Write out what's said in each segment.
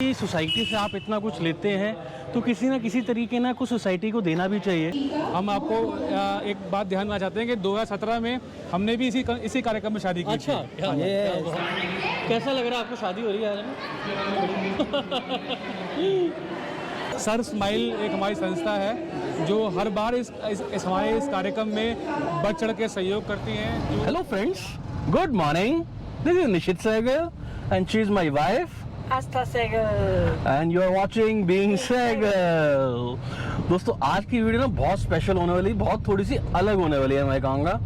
Society से आप इतना कुछ लेते हैं तो किसी ना किसी तरीके ना कुछ सोसाइटी को देना भी चाहिए। हम आपको एक बात ध्यान देना चाहते हैं कि 2017 में हमने भी इसी कार्यक्रम में शादी की। अच्छा, कैसा लग रहा है आपको शादी हो रही है? सर स्माइल एक हमारी संस्था है जो हर बार इस हमारे इस कार्यक्रम में बढ़ चढ़ के सहयोग करती हैं। Hello friends, good morning, this is Nishit Sehgal and she is my wife Aastha Sehgal and you are watching being Sehgal. दोस्तों, आज की वीडियो ना बहुत स्पेशल होने वाली, बहुत थोड़ी सी अलग होने वाली है। मैं कहूँगा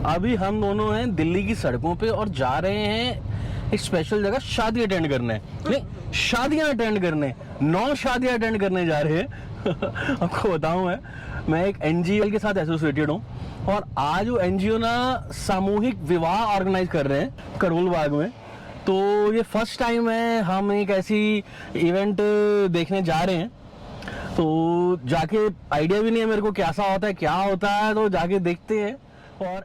अभी हम दोनों हैं दिल्ली की सड़कों पे और जा रहे हैं एक स्पेशल जगह शादी अटेंड करने। नहीं, शादियां अटेंड करने, 9 शादियां अटेंड करने जा रहे हैं। आपको बताऊं, मैं एक एनजीओ के साथ एसोसिएटेड हूँ और आज वो एनजीओ ना सामूहिक विवाह ऑर्गेनाइज कर रहे हैं करोल बाग में। तो ये फर्स्ट टाइम है हम एक ऐसी इवेंट देखने जा रहे हैं। तो जाके आइडिया भी नहीं है मेरे को कैसा होता है, क्या होता है, तो जाके देखते हैं। और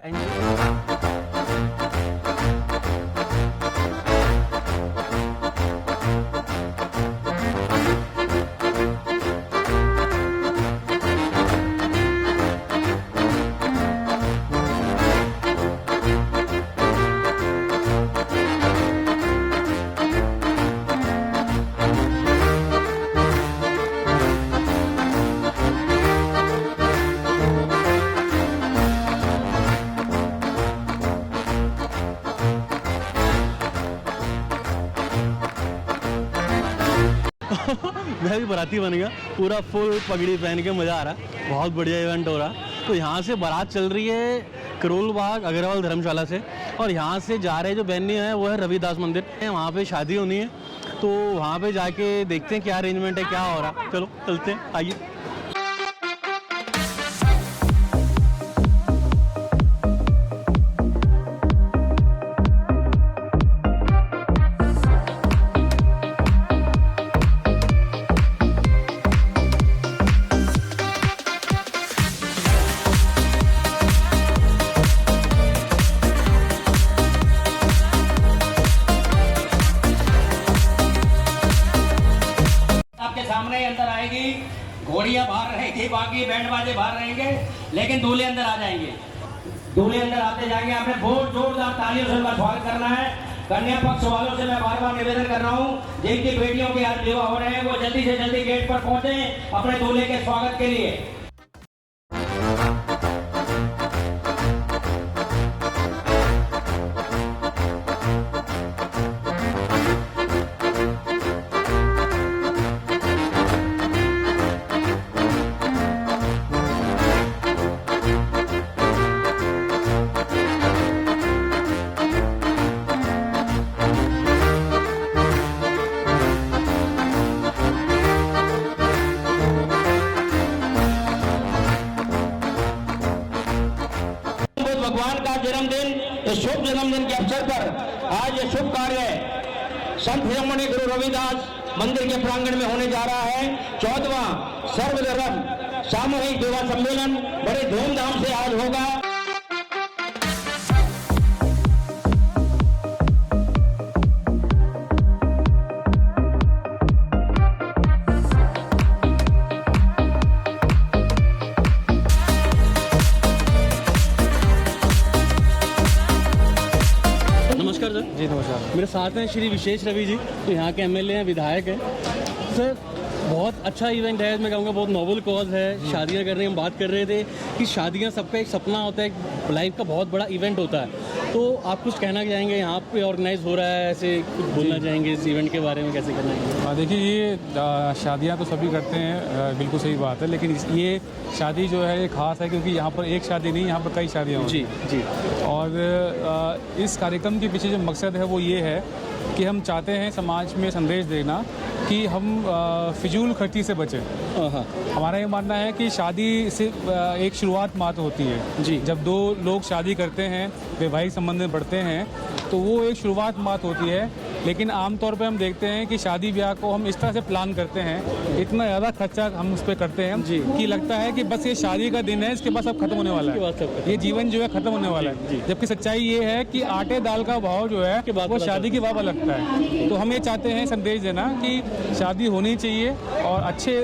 मैं भी बाराती बन गया, पूरा फुल पगड़ी पहन के, मज़ा आ रहा है। बहुत बढ़िया इवेंट हो रहा। तो यहाँ से बारात चल रही है करोल बाग अग्रवाल धर्मशाला से और यहाँ से जा रहे जो वेन्यू है वो है रविदास मंदिर। वहाँ पे शादी होनी है तो वहाँ पे जाके देखते हैं क्या अरेंजमेंट है, क्या हो रहा। चलो चलते हैं, आइए। सामने अंदर आएगी, घोड़ियां बाहर रहेंगी, बाकी बैंड बाजे बाहर रहेंगे, लेकिन दूल्हे अंदर आ जाएंगे। दूल्हे अंदर आते जाएंगे। आपने बहुत जोरदार तालियों से उनका स्वागत करना है। कन्या पक्ष वालों से मैं बार बार निवेदन कर रहा हूँ, जिनकी बेटियों के आज विवाह हो रहे हैं वो जल्दी से जल्दी गेट पर पहुंचे अपने दूल्हे के स्वागत के लिए। भगवान का जन्मदिन, इस शुभ जन्मदिन के अवसर पर आज ये शुभ कार्य संत शिरोमणि गुरु रविदास मंदिर के प्रांगण में होने जा रहा है। 14वां सर्वधर्म सामूहिक विवाह सम्मेलन बड़े धूमधाम से आज होगा। नमस्कार सर। जी नमस्कार। मेरे साथ हैं श्री विशेष रवि जी, तो यहाँ के एमएलए हैं, विधायक हैं। सर, बहुत अच्छा इवेंट है, मैं कहूँगा बहुत नोबल कॉज है। शादियाँ करने हम बात कर रहे थे कि शादियाँ सबका एक सपना होता है, एक लाइफ का बहुत बड़ा इवेंट होता है। तो आप कुछ कहना चाहेंगे, यहाँ पे ऑर्गेनाइज हो रहा है, ऐसे कुछ बोलना चाहेंगे इस इवेंट के बारे में, कैसे करना है? देखिए, ये शादियाँ तो सभी करते हैं, बिल्कुल सही बात है, लेकिन ये शादी जो है ये खास है क्योंकि यहाँ पर एक शादी नहीं, यहाँ पर कई शादियाँ होती हैं। जी। और इस कार्यक्रम के पीछे जो मकसद है वो ये है कि हम चाहते हैं समाज में संदेश देना कि हम फिजूल खर्ची से बचें। हमारा ये मानना है कि शादी सिर्फ एक शुरुआत मात्र होती है। जी। जब दो लोग शादी करते हैं, वैवाहिक संबंध में बढ़ते हैं, तो वो एक शुरुआत मात्र होती है। लेकिन आमतौर पे हम देखते हैं कि शादी ब्याह को हम इस तरह से प्लान करते हैं, इतना ज़्यादा खर्चा हम उस पर करते हैं कि लगता है कि बस ये शादी का दिन है, इसके बाद सब खत्म होने वाला है, ये जीवन जो है खत्म होने वाला है। जबकि सच्चाई ये है कि आटे दाल का भाव जो है वो शादी के बाद लगता है। तो हम ये चाहते हैं संदेश देना कि शादी होनी चाहिए और अच्छे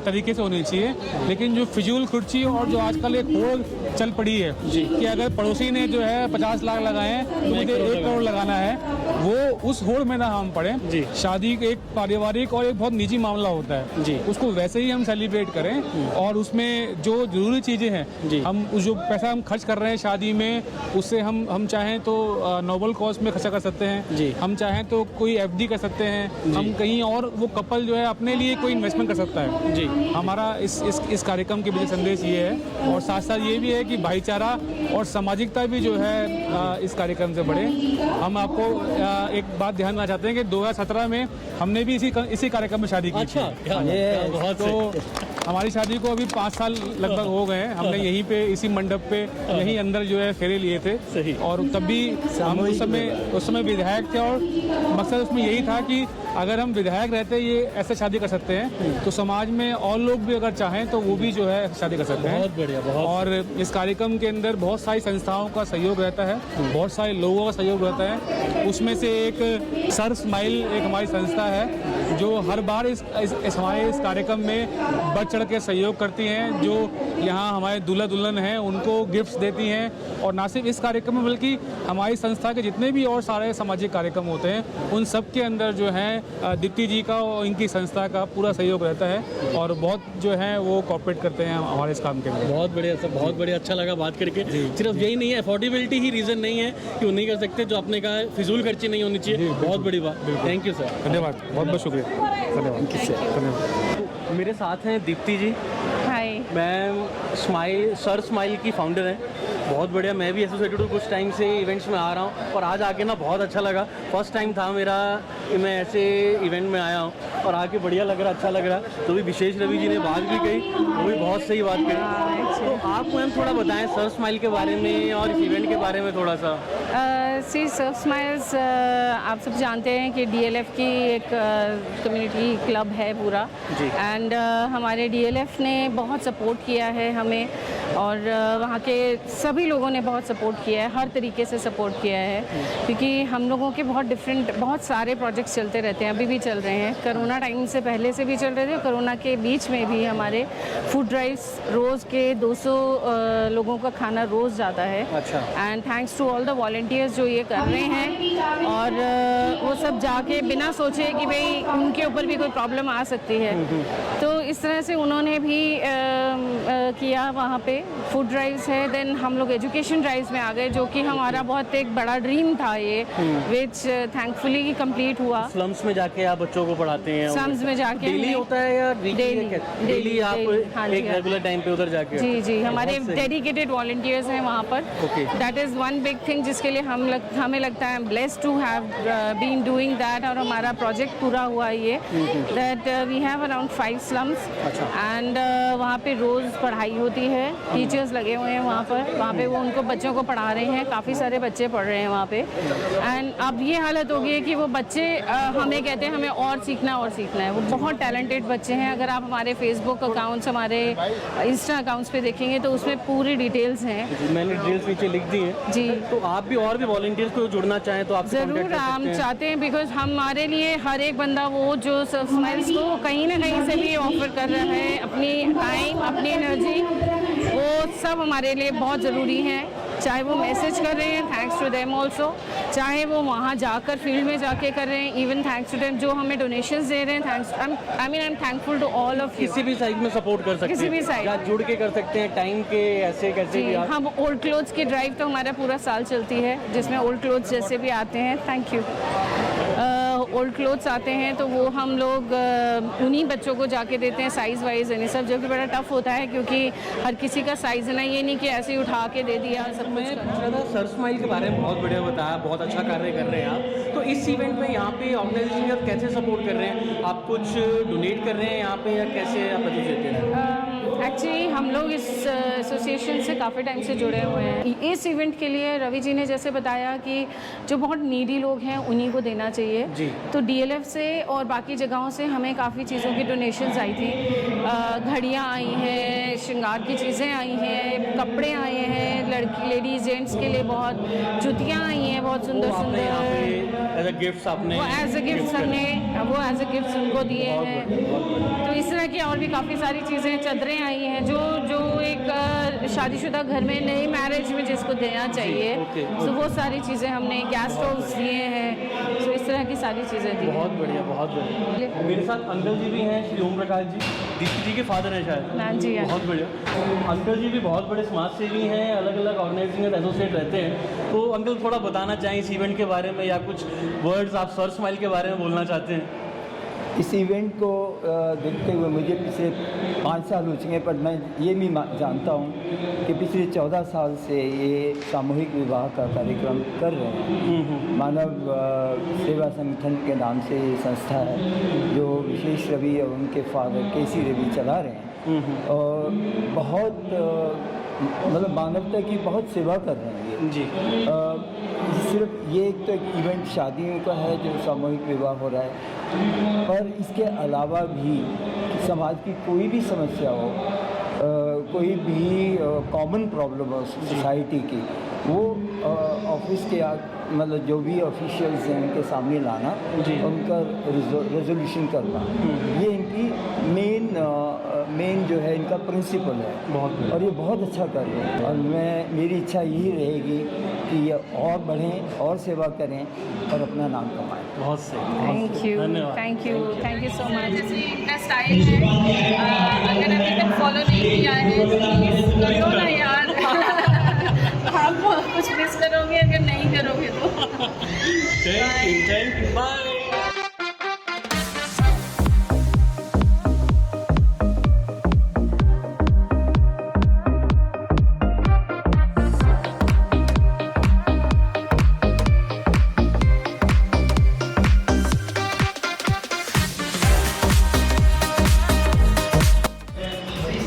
तरीके से होनी चाहिए, लेकिन जो फिजूल खर्ची और जो आजकल एक होड़ चल पड़ी है कि अगर पड़ोसी ने जो है 50 लाख लगाए हैं तो मुझे 1 करोड़ लगाना है, वो उस होड़ में ना हम पड़े। शादी एक पारिवारिक और एक बहुत निजी मामला होता है, उसको वैसे ही हम सेलिब्रेट करें और उसमें जो जरूरी चीज़ें हैं हम जो पैसा हम खर्च कर रहे हैं शादी में, उससे हम चाहें तो नोबल कॉज में खर्चा कर सकते हैं, हम चाहें तो कोई एफडी कर सकते हैं, हम कहीं और वो कपल जो है अपने लिए कोई इन्वेस्टमेंट कर सकता है। हमारा इस कार्यक्रम के पीछे संदेश ये है और साथ साथ ये भी है कि भाईचारा और सामाजिकता भी जो है इस कार्यक्रम से बढ़े। हम आपको एक बात ध्यान देना चाहते हैं कि 2017 में हमने भी इसी कार्यक्रम में शादी की। अच्छा, हमारी शादी को अभी 5 साल लगभग हो गए हैं। हमने यहीं पे इसी मंडप पे यहीं अंदर जो है फेरे लिए थे और तब भी हम उस समय विधायक थे और मकसद उसमें यही था कि अगर हम विधायक रहते ये ऐसे शादी कर सकते हैं तो समाज में और लोग भी अगर चाहें तो वो भी जो है शादी कर सकते हैं। बहुत बढ़िया। और इस कार्यक्रम के अंदर बहुत सारी संस्थाओं का सहयोग रहता है, बहुत सारे लोगों का सहयोग रहता है। उसमें से एक सर स्माइल एक हमारी संस्था है जो हर बार हमारे इस कार्यक्रम में बढ़ चढ़ के सहयोग करती हैं, जो यहाँ हमारे दूल्हा दुल्हन हैं उनको गिफ्ट्स देती हैं। और ना सिर्फ इस कार्यक्रम में बल्कि हमारी संस्था के जितने भी और सारे सामाजिक कार्यक्रम होते हैं उन सब के अंदर जो है दीप्ति जी का और इनकी संस्था का पूरा सहयोग रहता है और बहुत जो है वो कोऑपरेट करते हैं हमारे इस काम के लिए। बहुत बढ़िया सर, बहुत बढ़िया, अच्छा लगा बात करके। सिर्फ यही नहीं है, अफोर्डेबिलिटी ही रीज़न नहीं है कि वो नहीं कर सकते, जो आपने कहा फिजूल खर्ची नहीं होनी चाहिए। बहुत बड़ी बात। थैंक यू सर, धन्यवाद, बहुत बहुत शुक्रिया, धन्यवाद। मेरे साथ हैं दीप्ति जी। हाय। मैं सर स्माइल की फाउंडर हैं। बहुत बढ़िया, मैं भी एसोसिएटेड हूँ, कुछ टाइम से इवेंट्स में आ रहा हूँ और आज आके ना बहुत अच्छा लगा। फर्स्ट टाइम था मेरा कि मैं ऐसे इवेंट में आया हूँ और आके बढ़िया लग रहा, अच्छा लग रहा। तो भी विशेष रवि जी ने बात भी कही, वो भी बहुत सही बात कही। तो आप मैम थोड़ा बताएं सर स्माइल के बारे में और इस इवेंट के बारे में थोड़ा सा। सर स्माइल्स आप सब जानते हैं कि DLF की एक कम्युनिटी क्लब है पूरा, एंड हमारे DLF ने बहुत सपोर्ट किया है हमें और वहाँ के सभी लोगों ने बहुत सपोर्ट किया है, हर तरीके से सपोर्ट किया है, क्योंकि हम लोगों के बहुत सारे प्रोजेक्ट्स चलते रहते हैं, अभी भी चल रहे हैं। कोरोना टाइम से पहले से भी चल रहे थे, कोरोना के बीच में भी हमारे फूड ड्राइव्स रोज़ के 200 लोगों का खाना रोज़ जाता है। अच्छा। And thanks to all the volunteers जो ये कर रहे हैं और वो सब जाके बिना सोचे कि भाई उनके ऊपर भी कोई प्रॉब्लम आ सकती है, तो इस तरह से उन्होंने भी किया वहाँ पे फूड ड्राइव्स है। देन हम लोग एजुकेशन ड्राइव्स में आ गए, जो कि हमारा बहुत एक बड़ा ड्रीम था ये, विच थैंकफुली कंप्लीट हुआ। स्लम्स में जाके आप बच्चों को पढ़ाते हैं? स्लम्स में जाके डेली होता है या डेली आप एक रेगुलर टाइम पे उधर जाके? जी, हमारे डेडिकेटेड वॉलंटियर्स हैं वहाँ पर। That is one big thing जिसके लिए हमें लगता है blessed to have been doing that, और हमारा प्रोजेक्ट पूरा हुआ ये, that we have around 5 slums and वहाँ पे रोज़ पढ़ाई होती है, टीचर्स लगे हुए हैं वहाँ पे वो उनको बच्चों को पढ़ा रहे हैं, काफ़ी सारे बच्चे पढ़ रहे हैं वहाँ पे। एंड अब ये हालत हो गई है कि वो बच्चे हमें कहते हैं हमें और सीखना है। वो बहुत टैलेंटेड बच्चे हैं। अगर आप हमारे फेसबुक अकाउंट्स, हमारे इंस्टा अकाउंट्स पे देखेंगे तो उसमें पूरी डिटेल्स हैं। मैंने डिटेल्स नीचे लिख दी हैं जी। तो आप भी और भी वॉलंटियर्स को जुड़ना चाहें तो आप ज़रूर, हम चाहते हैं, बिकॉज हमारे लिए हर एक बंदा वो जो स्माइल्स को कहीं ना कहीं से भी ऑफर कर रहा है, अपनी टाइम, अपनी एनर्जी, वो सब हमारे लिए बहुत ज़रूरी है। चाहे वो मैसेज कर रहे हैं, थैंक्स टू देम ऑल्सो, चाहे वो वहाँ जाकर फील्ड में जाके कर रहे हैं, इवन थैंक्स टू देम जो हमें डोनेशंस दे रहे हैं। Thanks, I am thankful to all of you. किसी भी साइड में सपोर्ट कर सकते हैं, किसी भी साइड या जुड़ के कर सकते हैं, टाइम के ऐसे कैसे भी आप। हम ओल्ड क्लोथ्स की ड्राइव तो हमारा पूरा साल चलती है, जिसमें ओल्ड क्लोथ्स जैसे भी आते हैं। Thank you. ओल्ड क्लोथ्स आते हैं तो वो हम लोग उन्हीं बच्चों को जाके देते हैं साइज़ वाइज यानी सब, जो कि बड़ा टफ होता है क्योंकि हर किसी का साइज़ ना, ये नहीं कि ऐसे ही उठा के दे दिया सब कुछ करा। पूछा था सर स्माइल के बारे में, बहुत बढ़िया बताया, बहुत अच्छा कार्य कर रहे हैं आप। तो इस इवेंट में यहाँ पे ऑर्गेनाइजेशन का कैसे सपोर्ट कर रहे हैं आप? कुछ डोनेट कर रहे हैं यहाँ पे या कैसे आप एसोसिएटेड हैं? एक्चुअली हम लोग इस एसोसिएशन से काफ़ी टाइम से जुड़े हुए हैं। इस इवेंट के लिए रवि जी ने जैसे बताया कि जो बहुत नीडी लोग हैं उन्हीं को देना चाहिए जी। तो डीएलएफ से और बाकी जगहों से हमें काफ़ी चीज़ों की डोनेशंस आई थी। घड़ियाँ आई हैं, श्रृंगार की चीज़ें आई हैं, कपड़े आए हैं, लड़की लेडीज जेंट्स के लिए बहुत जुतियाँ आई हैं, बहुत सुंदर सुंदर एज अ गिफ्ट आपने वो एज अ गिफ्ट हमने वो एज अ गिफ्ट उनको दिए हैं। तो इस तरह की और भी काफ़ी सारी चीज़ें, चादरें आई हैं जो एक शादीशुदा घर में नई मैरिज में जिसको देना चाहिए। तो वो सारी चीज़ें हमने, गैस स्टोव्स दिए हैं, तो इस तरह की सारी चीज़ें दी। बहुत बढ़िया, बहुत बढ़िया। मेरे साथ अंकल जी भी हैं, श्री ओम प्रकाश जी, दीप्ति जी के फादर हैं शायद। हाँ जी, हाँ। बहुत बढ़िया। अंकल जी भी बहुत बड़े समाज सेवी हैं, अलग अलग ऑर्गेनाइजिंग में एसोसिएट रहते हैं। तो अंकल थोड़ा बताना चाहें इस इवेंट के बारे में या कुछ वर्ड्स आप सर स्माइल के बारे में बोलना चाहते हैं? इस इवेंट को देखते हुए मुझे पिछले 5 साल हो चुके हैं, पर मैं ये भी जानता हूँ कि पिछले 14 साल से ये सामूहिक विवाह का कार्यक्रम कर रहे हैं। मानव सेवा संगठन के नाम से ये संस्था है जो विशेष रवि और उनके फादर केसी रवि चला रहे हैं और बहुत मतलब मानवता की बहुत सेवा कर रहे हैं ये जी। सिर्फ ये एक तो एक इवेंट शादियों का है जो सामूहिक विवाह हो रहा है, पर इसके अलावा भी समाज की कोई भी समस्या हो, कोई भी कॉमन प्रॉब्लम हो सोसाइटी की, वो ऑफिस के मतलब जो भी ऑफिशियल्स हैं उनके सामने लाना, उनका रेजोल्यूशन करना, ये इनकी मेन जो है इनका प्रिंसिपल है। बहुत और ये बहुत अच्छा कर रहे हैं और मेरी इच्छा यही रहेगी कि ये और बढ़ें और सेवा करें और अपना नाम कमाएं। बहुत सही, थैंक यू, धन्यवाद। Thank you so much. जैसे इनका स्टाइल है, अगर अभी तक फॉलो नहीं किया है प्लीज करो ना यार। आप कुछ मिस करोगे अगर नहीं करोगे तो। Thank you, bye.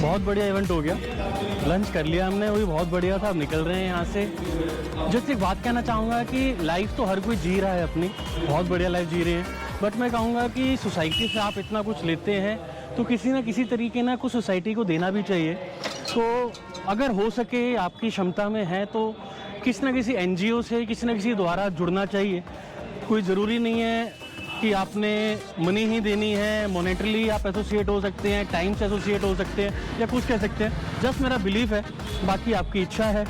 बहुत बढ़िया इवेंट हो गया, लंच कर लिया हमने, वो भी बहुत बढ़िया था। अब निकल रहे हैं यहाँ से। जस्ट एक बात कहना चाहूँगा कि लाइफ तो हर कोई जी रहा है अपनी, बहुत बढ़िया लाइफ जी रहे हैं, बट मैं कहूँगा कि सोसाइटी से आप इतना कुछ लेते हैं तो किसी ना किसी तरीके ना कुछ सोसाइटी को देना भी चाहिए। तो अगर हो सके, आपकी क्षमता में है तो किसी न किसी NGO से, किसी न किसी द्वारा जुड़ना चाहिए। कोई ज़रूरी नहीं है कि आपने मनी ही देनी है, मोनेटरीली आप एसोसिएट हो सकते हैं, टाइम से एसोसिएट हो सकते हैं या कुछ कह सकते हैं। जस्ट मेरा बिलीफ है, बाकी आपकी इच्छा है।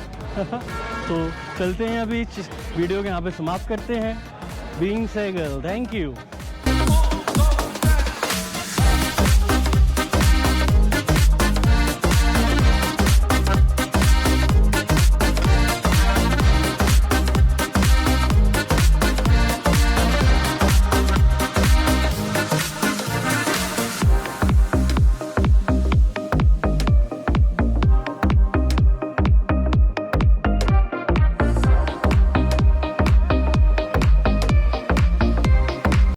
तो चलते हैं, अभी वीडियो के यहाँ पे समाप्त करते हैं। Being Sehgal, thank you.